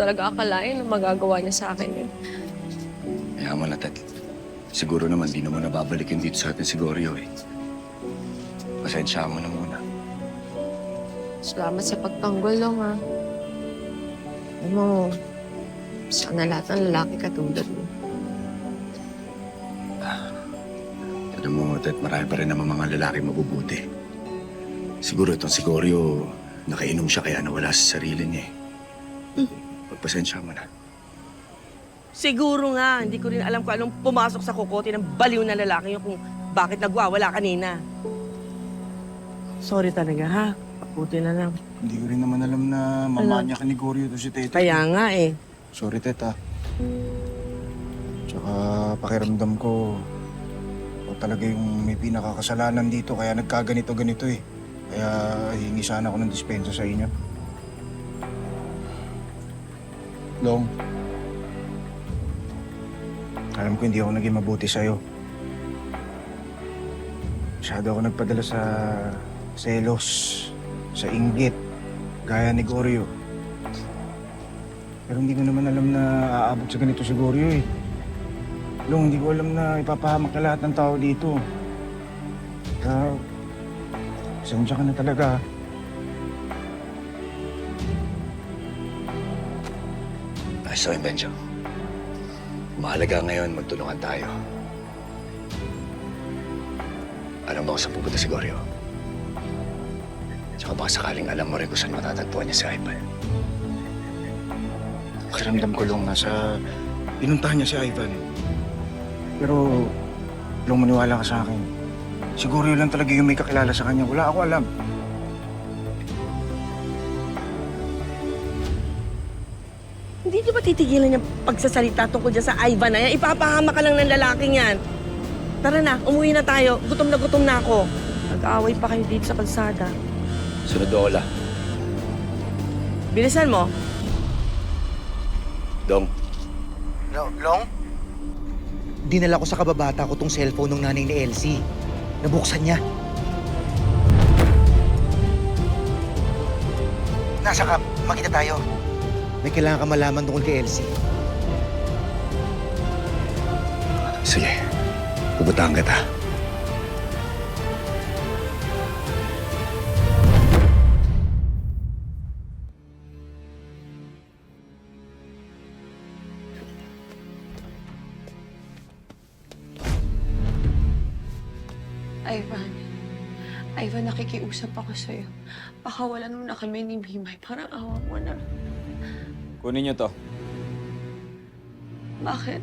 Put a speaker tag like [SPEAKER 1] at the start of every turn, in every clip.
[SPEAKER 1] talaga akalain na magagawa niya sa akin yun.
[SPEAKER 2] Kaya mo na, Ted. Siguro naman di naman nababalikin dito sa atin si Goryo eh. Pasensya mo na muna.
[SPEAKER 1] Salamat sa pagtanggol lang, ha. Alam mo, sana lahat ng lalaki katulad mo.
[SPEAKER 2] Alam mo, Ted, marami pa rin naman mga lalaki mabubuti. Siguro itong si Goryo, nakainom siya kaya nawala sa sarili niya eh. Pagpasensya mo na.
[SPEAKER 3] Siguro nga, hindi ko rin alam kung anong pumasok sa kukote ng baliw na lalaki yun kung bakit nagwawala kanina. Sorry talaga, ha? Pakuti na lang.
[SPEAKER 4] Hindi ko rin naman alam na mamanya ka ni Goryo to si Tete.
[SPEAKER 3] Kaya nga eh.
[SPEAKER 4] Sorry, Teta. Tsaka pakiramdam ko, o talaga yung may pinakakasalanan dito kaya nagkaganito-ganito eh. Kaya hingi sana ako ng dispensa sa inyo. Long, alam ko hindi ako naging mabuti sa'yo. Masyado ako nagpadala sa selos, sa inggit, gaya ni Goryo. Pero hindi ko naman alam na aabot sa ganito si Goryo eh. Long, hindi ko alam na ipapahamak ka lahat ng tao dito. Kaya, pasensya ka na talaga.
[SPEAKER 2] So, Benjo, mahalaga ngayon magtulungan tayo. Alam mo kung saan pupunta si Goryo? Tsaka baka sakaling alam mo rin kung saan matatagpuan niya si Ivan.
[SPEAKER 4] Pakiramdam ko lang nasa pinuntahan niya si Ivan. Pero, Long, maniwala ka sa akin. Siguro yun lang talaga yung may kakilala sa kanya. Wala ako alam.
[SPEAKER 3] Hindi niyo ba titigilan yung pagsasalita tungkol dyan sa Ivan na yan? Ipapahama ka lang ng lalaking yan. Tara na, umuwi na tayo. Gutom na ako. Nag-aaway pa kayo dito sa kalsada.
[SPEAKER 2] Sunod Ola.
[SPEAKER 3] Bilisan mo.
[SPEAKER 2] Dong,
[SPEAKER 4] Long?
[SPEAKER 5] Dinala ko sa kababata ko tong cellphone ng nanay ni Elsie. Nabuksan niya. Nasa ka? Makita tayo. May kailangan ka malaman tungkol kay Elsie.
[SPEAKER 2] sige. Pupuntahan kita.
[SPEAKER 1] Ivan, nakikiusap ako sa'yo. Pakawalan mo na kami ni Mimay. Parang awa mo na.
[SPEAKER 6] Kunin niyo to.
[SPEAKER 1] Bakit?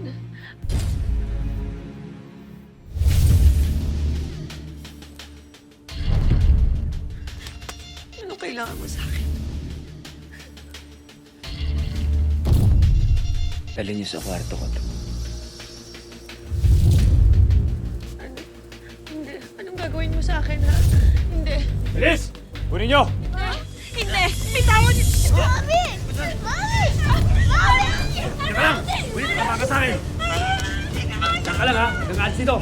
[SPEAKER 1] Ano kailangan mo sa akin?
[SPEAKER 6] Dalhin niyo sa kwarto ko to.
[SPEAKER 1] Hindi. Anong gagawin mo sa akin, ha? Hindi.
[SPEAKER 6] Bilis! Kunin niyo!
[SPEAKER 1] Hindi! Bitawan niyo!
[SPEAKER 7] Mami! Mami! Mami!
[SPEAKER 6] Teka lang! Kunin ka sa akin! Diyan ka lang ha! Hanggang alis dito!